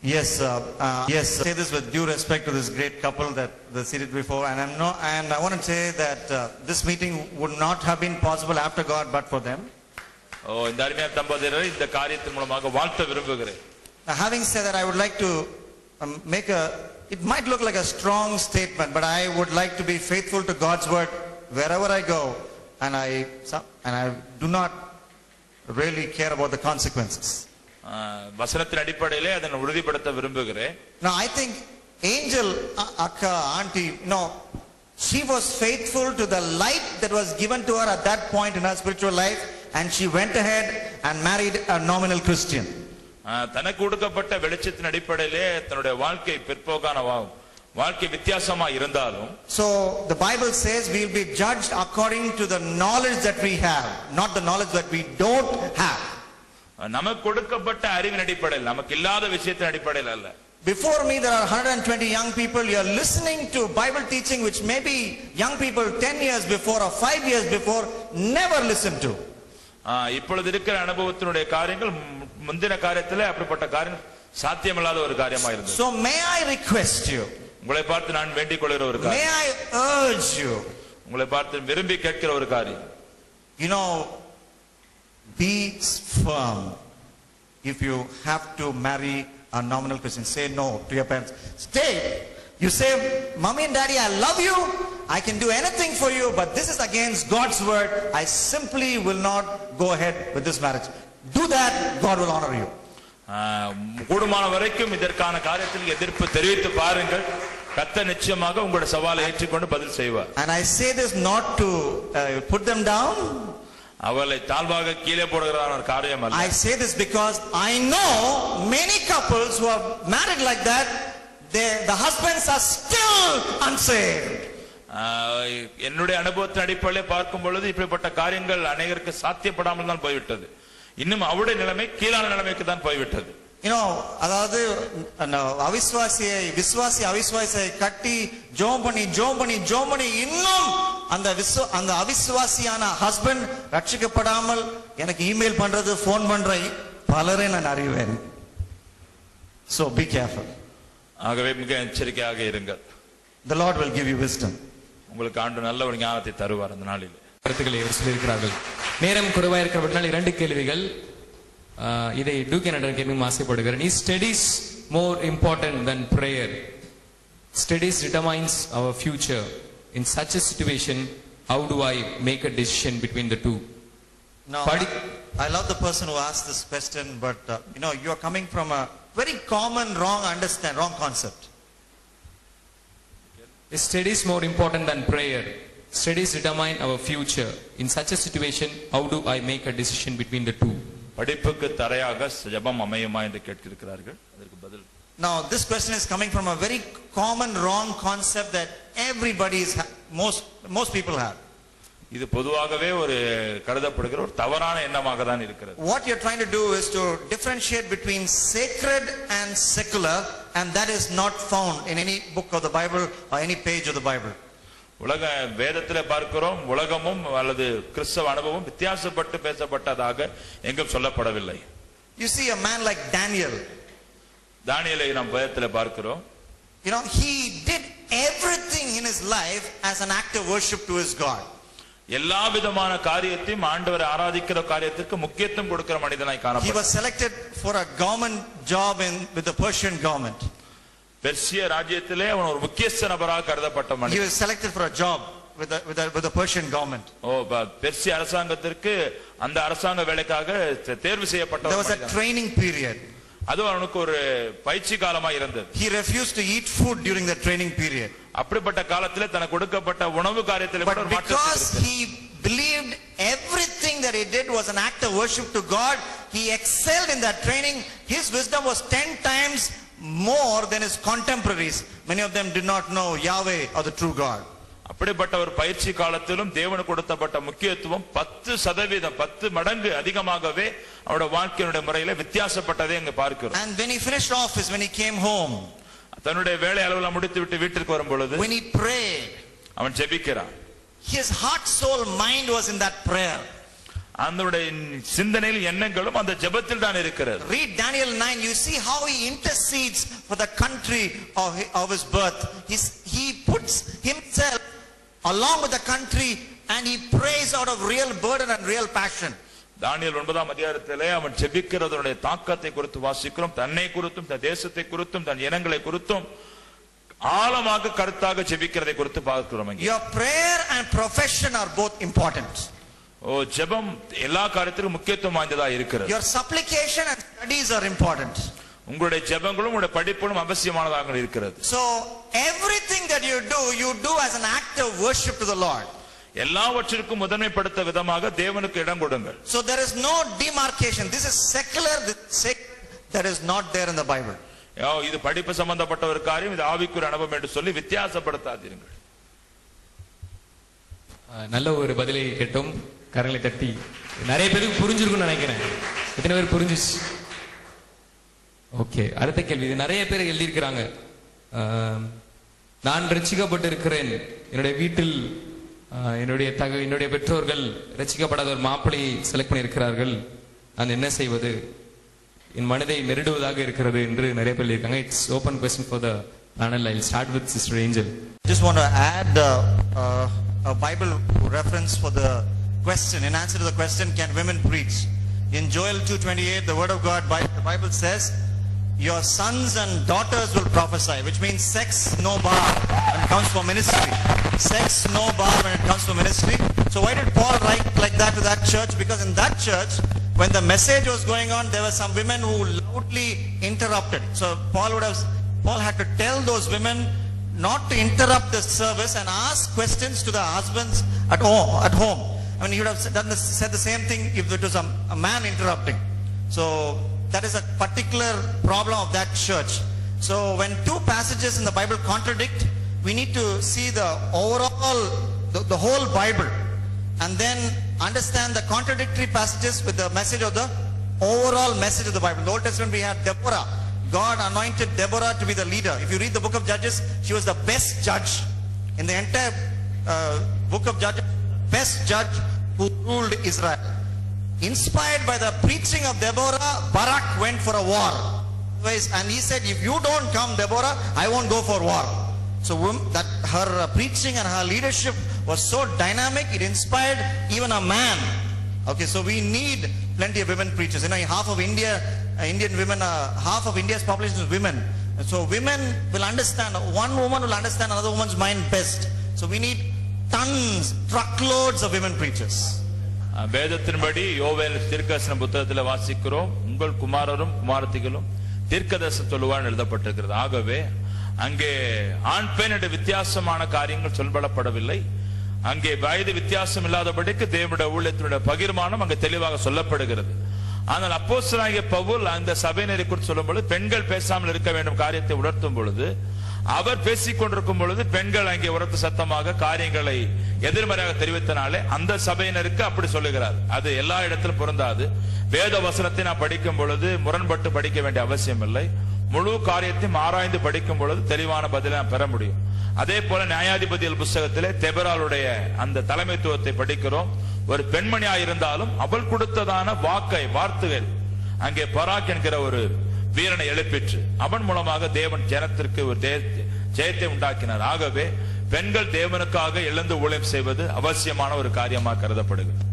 Yes, yes. Say this with due respect to this great couple that they seated before, and I want to say that this meeting would not have been possible after God, but for them. இந்த அருமையான தம்பதியரை இந்த காரியத்தின் மூலமாக வாழ்த்த விரும்புகிறேன். Having said that, I would like to make it might look like a strong statement, but I would like to be faithful to God's word wherever I go, and I do not really care about the consequences. வசனத்தின் அடிப்படையிலே அதை உறுதிப்படுத்த விரும்புகிறேன். Now I think Angel Akka auntie, she was faithful to the light that was given to her at that point in her spiritual life, and she went ahead and married a nominal Christian. தனக்கு கொடுக்கப்பட்ட வெளிச்சத்தின் அடிப்படையிலே தன்னுடைய வாழ்க்கை பிற்போக்கான வாழ்க்கை வித்தியாசமா இருந்தாலும், so the Bible says we will be judged according to the knowledge that we have, not the knowledge that we don't have. நமக்கு கொடுக்கப்பட்ட அறிவின் அடிப்படையில், நமக்கு இல்லாத விஷயத்தின் அடிப்படையில் அல்ல. Before me there are 120 young people. You are listening to Bible teaching which maybe young people 10 years before or 5 years before never listened to. இப்பொழுது இருக்கிற அனுபவத்தினுடைய காரியங்கள் முந்தின காரியத்திலே அப்படிப்பட்ட காரியம் சாத்தியமில்லாத ஒரு காரியமா இருந்தது. So may I request you, உங்களை பார்த்து நான் வேண்டிக் கொள்கிற ஒரு காரியம், may I urge you, உங்களை பார்த்து விரும்பி கேட்கிற ஒரு காரியம், be firm. If you have to marry a nominal Christian, say no to your parents. Stay. You say, Mommy and Daddy, I love you, I can do anything for you, but this is against God's word. I simply will not go ahead with this marriage. Do that, God will honor you. கூடுமான வரைக்கும் இதற்கான காரியத்தில் எதிர்ப்பு தெரிவித்து பாருங்கள், கர்த்தர் நிச்சயமாக உங்களுடைய சவாலை ஏற்றுக்கொண்டு பதில் செய்வார். And I say this not to put them down. அவளை தாழ்வாக கீழே போடுகிறான ஒரு காரியம் அல்ல. I say this because I know many couples who are married like that, the husbands are still unsaved. என்னுடைய அனுபவத்தின் அடிப்படையில் பார்க்கும் பொழுது இப்படிப்பட்ட காரியங்கள் அநேகருக்கு சாத்தியப்படாமல் தான் போய்விட்டது. இன்னும் அவருடைய நிலைமை கீழான நிலைமைக்கு தான் போய்விட்டது. அதாவது விசுவாசி அவிசுவாசியை கட்டி ஜோம் பண்ணி இன்னும் அந்த அவிசுவாசியான ஹஸ்பண்ட் ரட்சிக்கப்படாமல் எனக்கு இமெயில் பண்றது, போன் பண்ற பலரை நான் அறிவேன். So be careful. ஆகவே மிக எச்சரிக்கையாக இருங்கள். The Lord will give you wisdom. உங்களுக்கு ஆண்டு நல்ல ஒரு ஞானத்தை தருவார் அந்த நாளில். கருத்துக்களை சொல்லியிருக்கிறார்கள். நேரம் குறைவாக இருக்கிறபடினால் 2 கேள்விகள். இதை டூக்கேன் கேட்கும் ஆசைப்படுகிறேன். Is studies more important than prayer? Studies determines our future. In such a situation, how do I make a decision between the two? Now, I love the person who asked this question, but you are coming from a very common wrong concept. Is studies more important than prayer? Studies determine our future. In such a situation, how do I make a decision between the two? படிப்புக்கு தரையாக ஜெபம் அமையுமா என்று கேட்கிறார்கள். அதற்கு பதில். Now this question is coming from a very common wrong concept that most people have. இது பொதுவாகவே ஒரு கருதப்படுகிற ஒரு தவறான எண்ணமாக தான் இருக்கிறது. What you are trying to do is to differentiate between sacred and secular, and that is not found in any book of the Bible or any page of the Bible. உலக வேதத்திலே பார்க்கிறோம், உலகமும் அல்லது கிறிஸ்தவ அனுபவம் வித்தியாசப்பட்டு பேசப்பட்டதாக எங்கும் சொல்லப்படவில்லை. You see a man like Daniel. தானியேலை நாம் வேதத்திலே பார்க்கிறோம். He did everything in his life as an act of worship to his God. எல்லா விதமான காரியத்தையும் ஆண்டவரை ஆராதிக்கிற காரியத்திற்கு முக்கியத்துவம் கொடுக்கிற மனிதனாய் காணப்பட்டார். He was selected for a government job with the Persian government. Persia ராஜ்யத்திலே அவன் ஒரு முக்கியஸ்த நபராக கருதப்பட்ட மனிதன். He was selected for a job with the Persian government. Persia அரசாங்கத்திற்கு அந்த அரசாங்க வேலைக்காக தேர்வு செய்யப்பட்டவர். There was a training period. அது அவனுக்கு ஒரு பயிற்சி காலமா இருந்தது. He refused to eat food during the training period. அப்படிப்பட்ட காலத்திலே தனக்கு கொடுக்கப்பட்ட உணவு காரியத்திலே கூட ஒரு மாற்றம். Because he believed everything that he did was an act of worship to God, he excelled in that training. His wisdom was 10 times more than his contemporaries. Many of them did not know Yahweh or the true God. அப்படிப்பட்ட ஒரு பயிற்சி காலத்திலும் தேவனுக்கு கொடுக்கப்பட்ட முக்கியத்துவம் 10% 10 மடங்கு அதிகமாகவே அவருடைய வாழ்க்கையினுடைய முறையில வித்தியாசப்பட்டதை அங்க பார்க்கிறோம். And when he finished office, when he came home, தன்னுடைய வேலை அளவுல முடித்துவிட்டு வீட்டிற்கு வரும் பொழுது, when he prayed, அவன் ஜெபிக்கிறான். His heart, soul, mind was in that prayer. அதனுடைய சிந்தனையில் எண்ணங்களும் அந்த ஜெபத்தில் தான் இருக்கிறது. Read Daniel 9, you see how he intercedes for the country of his birth. He puts himself along with the country and he prays out of real burden and real passion. தானியேல் 9ஆம் அதிகாரத்திலே அவன் ஜெபிக்கிறதனுடைய தாக்கத்தை குறித்து வாசிக்கிறோம். தன்னை குறித்தும் தன் தேசத்தை குறித்தும் தன் இனங்களை குறித்தும் ஆழமாக கருத்தாக ஜெபிக்கிறதை குறித்து பார்க்கிறோம். Your prayer and profession are both important. ஜெபம் எல்லா காரியத்திலும் முக்கியத்துவம் வாய்ந்ததா இருக்கிறது. Your supplication and studies are important. உங்களுடைய ஜெபங்களும் உங்களுடைய படிப்பும் அவசியமானதாக இருக்கிறது. So everything that you do as an act of worship to the Lord. எல்லாவற்றிற்கும் முதன்மைப்படுத்த விதமாக தேவனுக்கு இடம் கொடுங்கள். So there is no demarcation. This is secular, this is sacred. That is not there in the Bible. இது படிப்பு சம்பந்தப்பட்ட ஒரு காரியம், இது ஆவிக்குரிய அனுபவம் என்று சொல்லி வித்தியாசப்படுத்தாதீர்கள். நல்ல ஒரு பதிலை கேட்டோம். கரங்களை தட்டி நிறைய பேருக்கு புரிஞ்சிருக்கும்னு நினைக்கிறேன். எத்தனை பேர் புரிஞ்சிச்சு? ஓகே, அடுத்த கேள்வி. இது நிறைய பேர் எழுதியிருக்கிறாங்க. நான் ரட்சிக்கப்பட்டு இருக்கிறேன், என்னுடைய வீட்டில் என்னுடைய பெற்றோர்கள் ரட்சிக்கப்படாத ஒரு மாப்பிள்ளையை செலக்ட் பண்ணி இருக்கிறார்கள், நான் என்ன செய்வது? என் மனதை நெருடுவதாக இருக்கிறது என்று நிறைய பேர் இருக்காங்க. It's open question for the panel. I'll start with Sister Angel. Just want to add a Bible reference for the question. In answer to the question, can women preach? In Joel 2:28, the word of God, the Bible says, your sons and daughters will prophesy, which means sex no bar when it comes for ministry. Sex no bar when it comes to ministry. So why did Paul write like that to that church? Because in that church, when the message was going on, there were some women who loudly interrupted. So Paul had to tell those women not to interrupt the service and ask questions to the husbands at home. I mean, he would have said the same thing if it was a man interrupting. So that is a particular problem of that church. So when two passages in the Bible contradict, we need to see the overall, the whole Bible, and then understand the contradictory passages with the message of the overall message of the Bible. In the Old Testament we had Deborah. God anointed Deborah to be the leader. If you read the book of Judges, she was the best judge in the entire book of Judges, best judge who ruled Israel. Inspired by the preaching of Deborah, Barak went for a war. And he said, if you don't come, Deborah, I won't go for war. So that her preaching and her leadership was so dynamic, it inspired even a man. Okay, so we need plenty of women preachers. You know, half of Indian women, half of India's population is women. So women will understand, one woman will understand another woman's mind best. So we need tons, truckloads of women preachers. வேதத்தின்படி யோவேல் தீர்க்கதரிசன புத்தகத்தில் வாசிக்கிறோம், உங்கள் குமாரரும் குமாரத்திகளும் தீர்க்கதரிசனம் சொல்லுவார் எழுதப்பட்டிருக்கிறது. ஆகவே அங்கே ஆண் பெண் என்ற வித்தியாசமான காரியங்கள் சொல்லப்படவில்லை. அங்கே வயது வித்தியாசம் இல்லாதபடிக்கு தேவனுடைய ஊழியத்தினுடைய பகிர்மானம் அங்கே தெளிவாக சொல்லப்படுகிறது. ஆனால் அப்போஸ்தலனாகிய பவுல் அந்த சபையினரை குறித்து சொல்லும் பொழுது, பெண்கள் பேசாமல் இருக்க வேண்டும் காரியத்தை உணர்த்தும் பொழுது, அவர் பேசிக் கொண்டிருக்கும் பொழுது பெண்கள் அங்கே உரத்து சத்தமாக காரியங்களை எதிர்மறையாக தெரிவித்தனாலே அந்த சபையினருக்கு அப்படி சொல்லுகிறார். அது எல்லா இடத்திலும் பொருந்தாது. வேத வசனத்தை நான் படிக்கும் பொழுது முரண்பட்டு படிக்க வேண்டிய அவசியம் இல்லை. முழு காரியத்தையும் ஆராய்ந்து படிக்கும் பொழுது தெளிவான பதிலை நாம் பெற முடியும். அதே போல நியாயாதிபதிகள் புஸ்தகத்திலே தெபராளுடைய அந்த தலைமைத்துவத்தை படிக்கிறோம். ஒரு பெண்மணியாயிருந்தாலும் அவள் கொடுத்ததான வார்த்தைகள் அங்கே பராக் என்கிற ஒரு வீரனை எழுப்பிற்று. அவன் மூலமாக தேவன் ஜனத்திற்கு ஒரு ஜெயத்தை உண்டாக்கினார். ஆகவே பெண்கள் தேவனுக்காக எழுந்து ஊழியம் செய்வது அவசியமான ஒரு காரியமாக கருதப்படுகிறது.